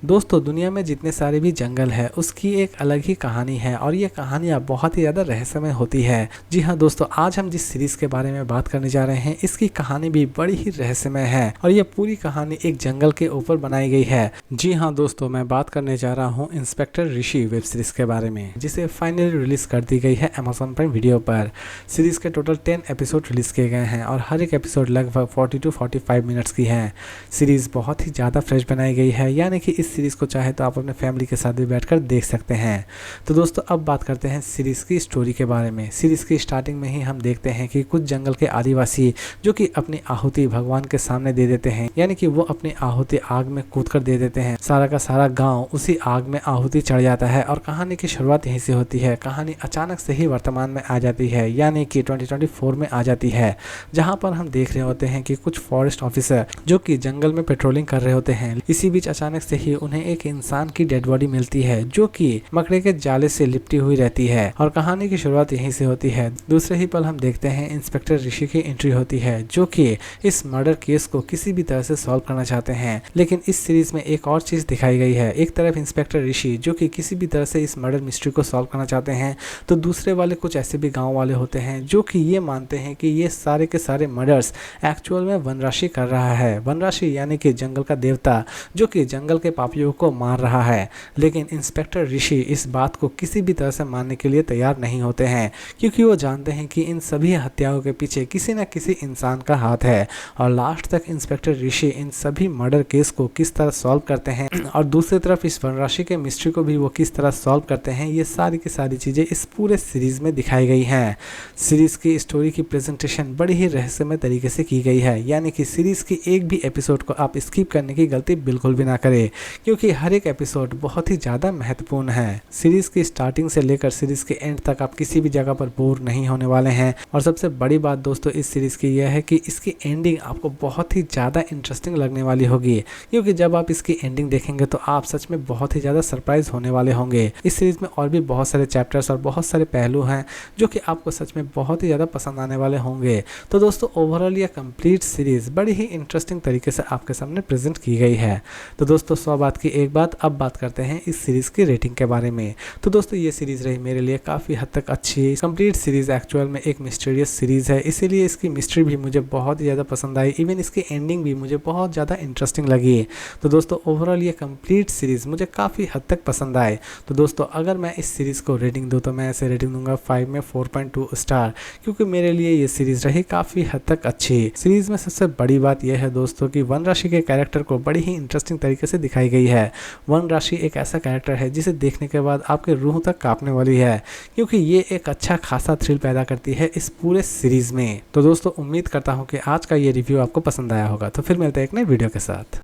दोस्तों दुनिया में जितने सारे भी जंगल है उसकी एक अलग ही कहानी है और ये कहानियाँ बहुत ही ज़्यादा रहस्यमय होती है। जी हाँ दोस्तों, आज हम जिस सीरीज़ के बारे में बात करने जा रहे हैं इसकी कहानी भी बड़ी ही रहस्यमय है और ये पूरी कहानी एक जंगल के ऊपर बनाई गई है। जी हाँ दोस्तों, मैं बात करने जा रहा हूँ इंस्पेक्टर ऋषि वेब सीरीज़ के बारे में, जिसे फाइनली रिलीज़ कर दी गई है अमेजॉन प्राइम वीडियो पर। सीरीज़ के टोटल 10 एपिसोड रिलीज़ किए गए हैं और हर एक एपिसोड लगभग 40 to 45 मिनट्स की है। सीरीज़ बहुत ही ज़्यादा फ्रेश बनाई गई है, यानी कि इस सीरीज़ को चाहे तो आप अपने फैमिली के साथ भी बैठकर देख सकते हैं। तो दोस्तों अब बात करते हैं सीरीज़ की स्टोरी के बारे में। सीरीज़ की स्टार्टिंग में ही हम देखते हैं कि कुछ जंगल के आदिवासी जो कि अपनी आहुति भगवान के सामने दे देते हैं, यानी कि वो अपनी आहुति आग में कूद कर दे देते हैं। सारा का सारा गाँव उसी आग में आहुति चढ़ जाता है और कहानी की शुरुआत यहीं से होती है। कहानी अचानक से ही वर्तमान में आ जाती है, यानी कि 2024 में आ जाती है, जहाँ पर हम देख रहे होते हैं कि कुछ फॉरेस्ट ऑफिसर जो कि जंगल में पेट्रोलिंग कर रहे होते हैं। इसी बीच अचानक से ही उन्हें एक इंसान की डेड बॉडी मिलती है जो कि मकड़े के जाले से लिपटी हुई रहती है और कहानी की शुरुआत यहीं से होती है। दूसरे ही पल हम देखते हैं इंस्पेक्टर ऋषि की एंट्री होती है जो कि इस मर्डर केस को किसी भी तरह से सॉल्व करना चाहते हैं। लेकिन इस सीरीज में एक और चीज दिखाई गई है। एक तरफ इंस्पेक्टर ऋषि जो कि किसी भी तरह से इस मर्डर मिस्ट्री को सॉल्व करना चाहते हैं, तो दूसरे वाले कुछ ऐसे भी गाँव वाले होते हैं जो कि ये मानते हैं कि ये सारे के सारे मर्डर्स एक्चुअल में वनराशि कर रहा है। वनराशि यानी कि जंगल का देवता जो कि जंगल के पापियों को मार रहा है। लेकिन इंस्पेक्टर ऋषि इस बात को किसी भी तरह से मानने के लिए तैयार नहीं होते हैं, क्योंकि वो जानते हैं कि इन सभी हत्याओं के पीछे किसी न किसी इंसान का हाथ है। और लास्ट तक इंस्पेक्टर ऋषि इन सभी मर्डर केस को किस तरह सॉल्व करते हैं और दूसरी तरफ इस वनराशि के मिस्ट्री को भी वो किस तरह सॉल्व करते हैं, ये सारी की सारी चीज़ें इस पूरे सीरीज में दिखाई गई हैं। सीरीज की स्टोरी की प्रेजेंटेशन बड़ी ही रहस्यमय तरीके से की गई है, यानी कि सीरीज की एक भी एपिसोड को आप स्किप करने की गलती बिल्कुल भी ना करें, क्योंकि हर एक एपिसोड बहुत ही ज़्यादा महत्वपूर्ण है। सीरीज की स्टार्टिंग से लेकर सीरीज के एंड तक आप किसी भी जगह पर बोर नहीं होने वाले हैं। और सबसे बड़ी बात दोस्तों इस सीरीज की यह है कि इसकी एंडिंग आपको बहुत ही ज़्यादा इंटरेस्टिंग लगने वाली होगी, क्योंकि जब आप इसकी एंडिंग देखेंगे तो आप सच में बहुत ही ज़्यादा सरप्राइज होने वाले होंगे। इस सीरीज में और भी बहुत सारे चैप्टर्स और बहुत सारे पहलू हैं जो कि आपको सच में बहुत ही ज़्यादा पसंद आने वाले होंगे। तो दोस्तों ओवरऑल यह कंप्लीट सीरीज बड़ी ही इंटरेस्टिंग तरीके से आपके सामने प्रेजेंट की गई है। तो दोस्तों 100 बात की एक बात, अब बात करते हैं इस सीरीज की रेटिंग के बारे में। तो दोस्तों ये सीरीज रही मेरे लिए काफ़ी हद तक अच्छी। कंप्लीट सीरीज एक्चुअल में एक मिस्टीरियस सीरीज है, इसीलिए इसकी मिस्ट्री भी मुझे बहुत ही ज़्यादा पसंद आई। इवन इसकी एंडिंग भी मुझे बहुत ज़्यादा इंटरेस्टिंग लगी। तो दोस्तों ओवरऑल ये कंप्लीट सीरीज मुझे काफ़ी हद तक पसंद आए। तो दोस्तों अगर मैं इस सीरीज़ को रेटिंग दूँ तो मैं ऐसे रेटिंग दूंगा 5 में 4.2 स्टार, क्योंकि मेरे लिए ये सीरीज रही काफ़ी हद तक अच्छी। सीरीज में सबसे बड़ी बात यह है दोस्तों कि वनराशि के कैरेक्टर को बड़ी ही इंटरेस्टिंग तरीके से दिखाई गई है। वनराशि एक ऐसा कैरेक्टर है जिसे देखने के बाद आपके रूह तक कांपने वाली है, क्योंकि ये एक अच्छा खासा थ्रिल पैदा करती है इस पूरे सीरीज में। तो दोस्तों उम्मीद करता हूँ कि आज का ये रिव्यू आपको पसंद आया होगा। तो फिर मिलते हैं एक नए वीडियो के साथ।